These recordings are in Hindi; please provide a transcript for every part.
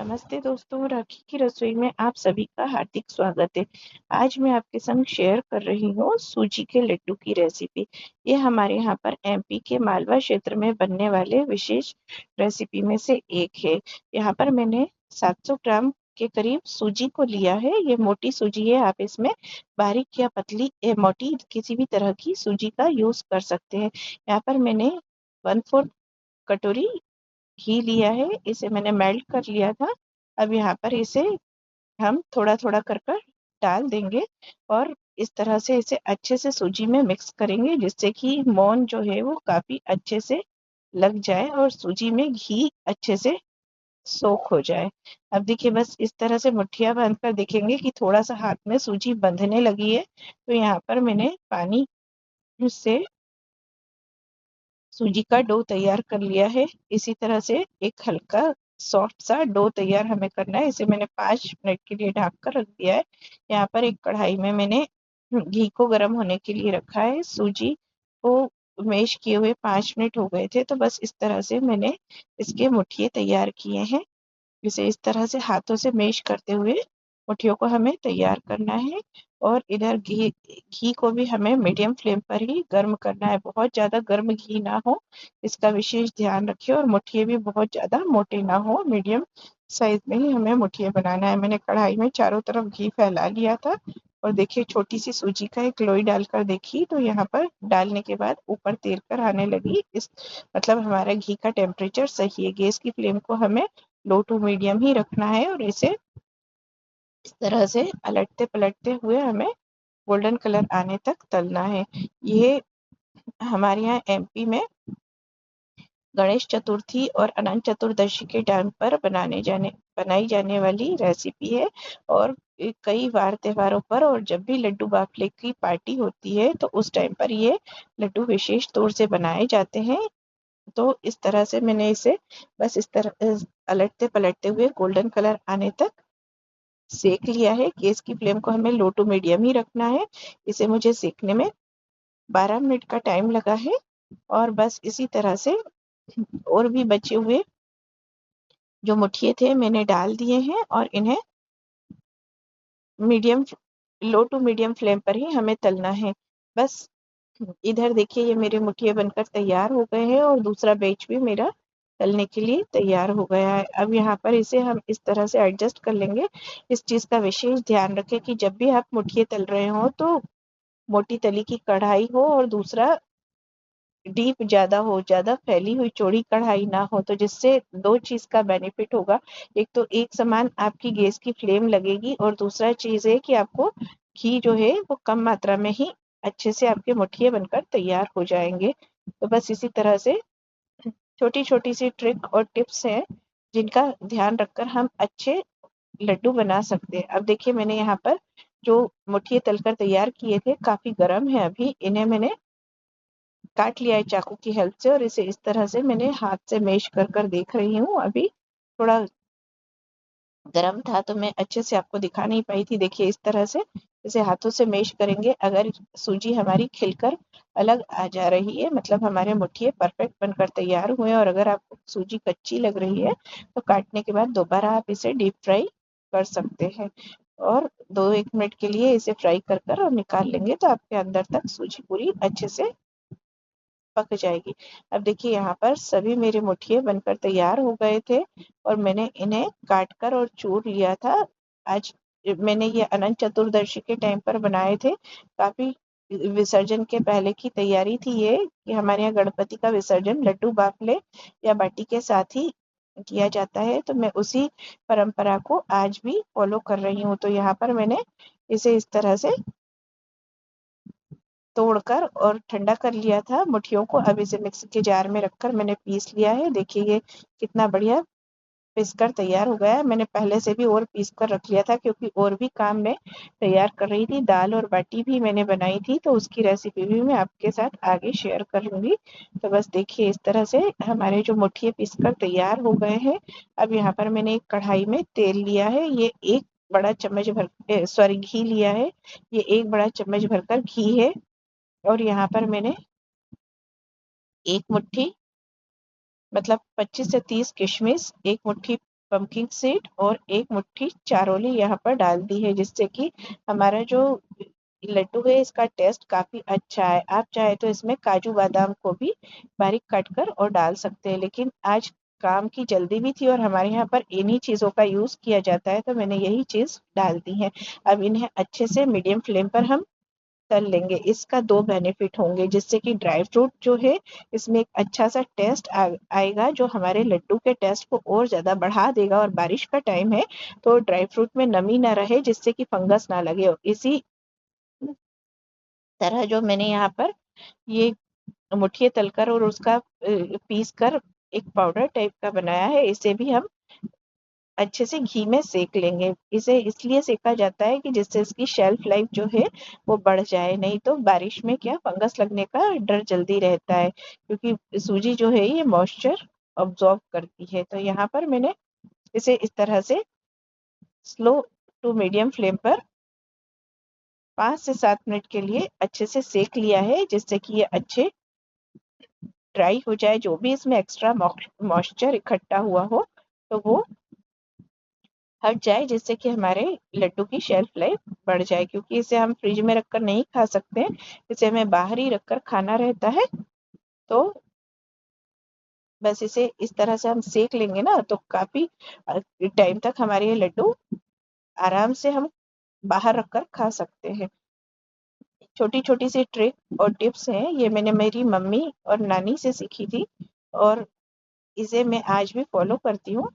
नमस्ते दोस्तों, राखी की रसोई में आप सभी का हार्दिक स्वागत है। आज मैं आपके संग शेयर कर रही हूँ सूजी के लड्डू की रेसिपी। ये हमारे यहाँ पर एमपी के मालवा क्षेत्र में बनने वाले विशेष रेसिपी में से एक है। यहाँ पर मैंने 700 ग्राम के करीब सूजी को लिया है। ये मोटी सूजी है, आप इसमें बारीक या पतली मोटी किसी भी तरह की सूजी का यूज कर सकते हैं। यहाँ पर मैंने 1/4 कटोरी घी लिया है, इसे मैंने मेल्ट कर लिया था। अब यहाँ पर इसे हम थोड़ा थोड़ा कर कर डाल देंगे और इस तरह से इसे अच्छे से सूजी में मिक्स करेंगे, जिससे कि मोन जो है वो काफी अच्छे से लग जाए और सूजी में घी अच्छे से सोख हो जाए। अब देखिए, बस इस तरह से मुठ्ठियां बांधकर देखेंगे कि थोड़ा सा हाथ में सूजी बंधने लगी है, तो यहाँ पर मैंने पानी से सूजी का डो तैयार कर लिया है। इसी तरह से एक हल्का सॉफ्ट सा डो तैयार हमें करना है। इसे मैंने 5 मिनट के लिए ढक कर रख दिया है। यहाँ पर एक कढ़ाई में मैंने घी को गर्म होने के लिए रखा है। सूजी को मैश किए हुए 5 मिनट हो गए थे, तो बस इस तरह से मैंने इसके मुठिए तैयार किए हैं। इसे इस तरह से हाथों से मैश करते हुए मुठियों को हमें तैयार करना है। और इधर घी घी को भी हमें मीडियम फ्लेम पर ही गर्म करना है। बहुत ज़्यादा गर्म घी ना हो, इसका विशेष ध्यान रखिए। और मुठिए भी बहुत ज़्यादा मोटे ना हो, मीडियम साइज में ही हमें मुठिए बनाना है। मैंने कढ़ाई में चारों तरफ घी फैला लिया था और देखिए, छोटी सी सूजी का एक लोई डालकर देखी तो यहाँ पर डालने के बाद ऊपर तैर कर आने लगी। इस मतलब हमारा घी का टेम्परेचर सही है। गैस की फ्लेम को हमें लो टू मीडियम ही रखना है और इसे इस तरह से पलटते पलटते हुए हमें गोल्डन कलर आने तक तलना है। ये हमारे यहाँ एमपी में गणेश चतुर्थी और अनंत चतुर्दशी के टाइम पर बनाई जाने वाली रेसिपी है। और कई वार त्योहारों पर और जब भी लड्डू बाफले की पार्टी होती है तो उस टाइम पर ये लड्डू विशेष तौर से बनाए जाते हैं। तो इस तरह से मैंने इसे बस इस तरह पलटते पलटते हुए गोल्डन कलर आने तक सेक लिया है। गैस की फ्लेम को हमें लो टू मीडियम ही रखना है। इसे मुझे सेकने में 12 मिनट का टाइम लगा है। और बस इसी तरह से और भी बचे हुए जो मुठिए थे मैंने डाल दिए हैं और इन्हें medium low to medium flame पर ही हमें तलना है। बस इधर देखिए, ये मेरे मुठिए बनकर तैयार हो गए हैं और दूसरा बैच भी मेरा तलने के लिए तैयार हो गया है। अब यहाँ पर इसे हम इस तरह से एडजस्ट कर लेंगे। इस चीज़ का विशेष ध्यान रखें कि जब भी आप मुठिए तल रहे हो तो मोटी तली की कढ़ाई हो और दूसरा डीप ज़्यादा हो, ज़्यादा फैली हुई चौड़ी कढ़ाई ना हो, तो जिससे दो चीज़ का बेनिफिट होगा। एक तो एक समान आपकी गैस की फ्लेम लगेगी और दूसरा चीज़ है कि आपको घी जो है वो कम मात्रा में ही अच्छे से आपके मुठिए बनकर तैयार हो जाएंगे। तो बस इसी तरह से छोटी छोटी सी ट्रिक और टिप्स हैं जिनका ध्यान रखकर हम अच्छे लड्डू बना सकते हैं। अब देखिए, मैंने यहाँ पर जो मुठिए तलकर तैयार किए थे काफी गर्म है, अभी इन्हें मैंने काट लिया है चाकू की हेल्प से और इसे इस तरह से मैंने हाथ से मैश कर कर देख रही हूँ। अभी थोड़ा गरम था तो मैं अच्छे से आपको दिखा नहीं पाई थी। देखिए, इस तरह से इसे हाथों से मैश करेंगे। अगर सूजी हमारी खिलकर अलग आ जा रही है, मतलब हमारे मुठिए परफेक्ट बनकर तैयार हुए हैं। और अगर आपको सूजी कच्ची लग रही है तो काटने के बाद दोबारा आप इसे डीप फ्राई कर सकते हैं और 2-1 मिनट के लिए इसे फ्राई कर कर और निकाल लेंगे तो आपके अंदर तक सूजी पूरी अच्छे से पक जाएगी। अब देखिए, यहाँ पर सभी मेरे मुठिए बनकर तैयार हो गए थे और मैंने इन्हें काट कर और चूर लिया था। आज मैंने ये अनंत चतुर्दशी के टाइम पर बनाए थे। काफी विसर्जन के पहले की तैयारी थी ये, कि हमारे यहाँ गणपति का विसर्जन लड्डू बाफले या बाटी के साथ ही किया जाता है। तो मैं उसी परंपरा को आज भी फॉलो कर रही हूँ। तो यहाँ पर मैंने इसे इस तरह से तोड़कर और ठंडा कर लिया था मुठियों को। अब इसे मिक्सी के जार में रखकर मैंने पीस लिया है। देखिए, ये कितना बढ़िया पीस कर तैयार हो गया है। मैंने पहले से भी और पीस कर रख लिया था क्योंकि और भी काम मैं तैयार कर रही थी। दाल और बाटी भी मैंने बनाई थी, तो उसकी रेसिपी भी मैं आपके साथ आगे शेयर कर लूंगी। तो बस देखिए, इस तरह से हमारे जो मुठिए पीस कर तैयार हो गए हैं। अब यहाँ पर मैंने एक कढ़ाई में तेल लिया है। ये एक बड़ा चम्मच भर सॉरी घी लिया है। ये एक बड़ा चम्मच भरकर घी है। और यहाँ पर मैंने एक मुट्ठी मतलब 25 से 30 किशमिश, एक मुट्ठी पंपकिन सीड और 1 मुट्ठी चारोली यहाँ पर डाल दी है, जिससे कि हमारा जो लड्डू है इसका टेस्ट काफ़ी अच्छा है। आप चाहे तो इसमें काजू बादाम को भी बारीक काट कर और डाल सकते हैं, लेकिन आज काम की जल्दी भी थी और हमारे यहाँ पर इन्हीं चीज़ों का यूज़ किया जाता है, तो मैंने यही चीज़ डाल दी है। अब इन्हें अच्छे से मीडियम फ्लेम पर हम तल लेंगे। इसका 2 बेनिफिट होंगे, जिससे कि ड्राई फ्रूट जो है इसमें एक अच्छा-सा टेस्ट आएगा, जो हमारे लड्डू के टेस्ट को और ज़्यादा बढ़ा देगा। और बारिश का टाइम है, तो ड्राई फ्रूट में नमी ना रहे, जिससे कि फंगस ना लगे। और इसी तरह जो मैंने यहाँ पर ये मुठिए तलकर और उसका पीस कर एक पाउडर टाइप का बनाया है, इसे भी हम अच्छे से घी में सेक लेंगे। इसे इसलिए सेका जाता है कि जिससे इसकी शेल्फ लाइफ जो है वो बढ़ जाए, नहीं तो बारिश में क्या फंगस लगने का डर जल्दी रहता है, क्योंकि सूजी जो है ये मॉइस्चर ऑब्जॉर्ब करती है। तो यहाँ पर मैंने इसे इस तरह से स्लो टू मीडियम फ्लेम पर 5 से 7 मिनट के लिए अच्छे से सेक लिया है, जिससे कि ये अच्छे ड्राई हो जाए। जो भी इसमें एक्स्ट्रा मॉइस्चर इकट्ठा हुआ हो तो वो हट जाए, जिससे कि हमारे लड्डू की शेल्फ लाइफ बढ़ जाए, क्योंकि इसे हम फ्रिज में रखकर नहीं खा सकते, इसे हमें बाहर ही रखकर खाना रहता है। तो बस इसे इस तरह से हम सेक लेंगे ना, तो काफ़ी टाइम तक हमारे ये लड्डू आराम से हम बाहर रखकर खा सकते हैं। छोटी-छोटी सी ट्रिक और टिप्स हैं, ये मैंने मेरी मम्मी और नानी से सीखी थी और इसे मैं आज भी फॉलो करती हूँ।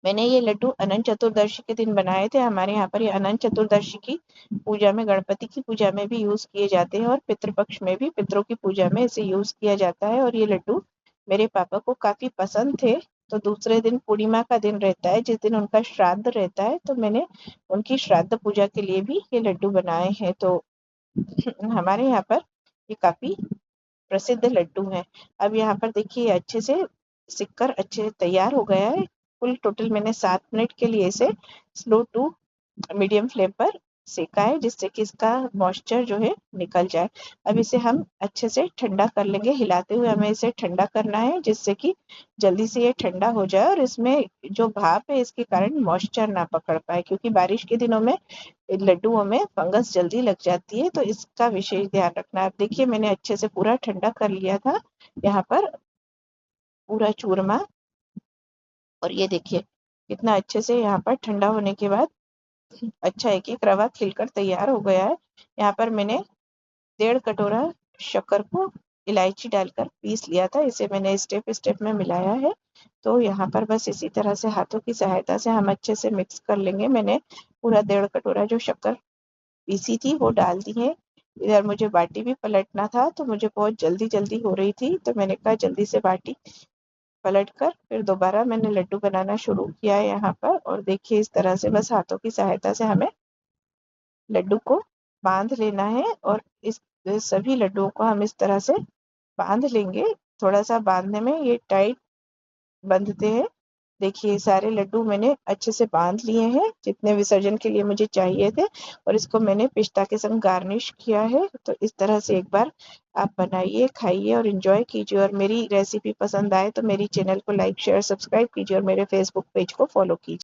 मैंने ये लड्डू अनंत चतुर्दशी के दिन बनाए थे। हमारे यहाँ पर ये अनंत चतुर्दशी की पूजा में, गणपति की पूजा में भी यूज़ किए जाते हैं और पितृपक्ष में भी, पितरों की पूजा में इसे यूज़ किया जाता है। और ये लड्डू मेरे पापा को काफ़ी पसंद थे। तो दूसरे दिन पूर्णिमा का दिन रहता है, जिस दिन उनका श्राद्ध रहता है, तो मैंने उनकी श्राद्ध पूजा के लिए भी ये लड्डू बनाए हैं। तो हमारे यहाँ पर ये काफ़ी प्रसिद्ध लड्डू हैं। अब यहाँ पर देखिए अच्छे से सिक कर अच्छे तैयार हो गया है। कुल टोटल मैंने 7 मिनट के लिए इसे स्लो टू मीडियम फ्लेम पर सेका है, जिससे कि इसका मॉइस्चर जो है निकल जाए। अब इसे हम अच्छे से ठंडा कर लेंगे, हिलाते हुए हमें इसे ठंडा करना है, जिससे कि जल्दी से ये ठंडा हो जाए और इसमें जो भाप है इसके कारण मॉइस्चर ना पकड़ पाए, क्योंकि बारिश के दिनों में लड्डुओं में फंगस जल्दी लग जाती है, तो इसका विशेष ध्यान रखना। अब देखिए मैंने अच्छे से पूरा ठंडा कर लिया था यहाँ पर पूरा चूरमा, और ये देखिए कितना अच्छे से यहाँ पर ठंडा होने के बाद अच्छा एक एक रवा खिलकर तैयार हो गया है। यहाँ पर मैंने 1.5 कटोरा शक्कर को इलायची डालकर पीस लिया था, इसे मैंने स्टेप स्टेप में मिलाया है। तो यहाँ पर बस इसी तरह से हाथों की सहायता से हम अच्छे से मिक्स कर लेंगे। मैंने पूरा 1.5 कटोरा जो शक्कर पीसी थी वो डाल दी है। इधर मुझे बाटी भी पलटना था, तो मुझे बहुत जल्दी जल्दी हो रही थी, तो मैंने कहा जल्दी से बाटी पलट कर फिर दोबारा मैंने लड्डू बनाना शुरू किया है यहाँ पर। और देखिए इस तरह से बस हाथों की सहायता से हमें लड्डू को बांध लेना है, और इस सभी लड्डुओं को हम इस तरह से बांध लेंगे। थोड़ा सा बांधने में ये टाइट बंधते हैं। देखिए सारे लड्डू मैंने अच्छे से बांध लिए हैं, जितने विसर्जन के लिए मुझे चाहिए थे, और इसको मैंने पिस्ता के संग गार्निश किया है। तो इस तरह से एक बार आप बनाइए, खाइए और एंजॉय कीजिए। और मेरी रेसिपी पसंद आए तो मेरी चैनल को लाइक शेयर सब्सक्राइब कीजिए और मेरे फेसबुक पेज को फॉलो कीजिए।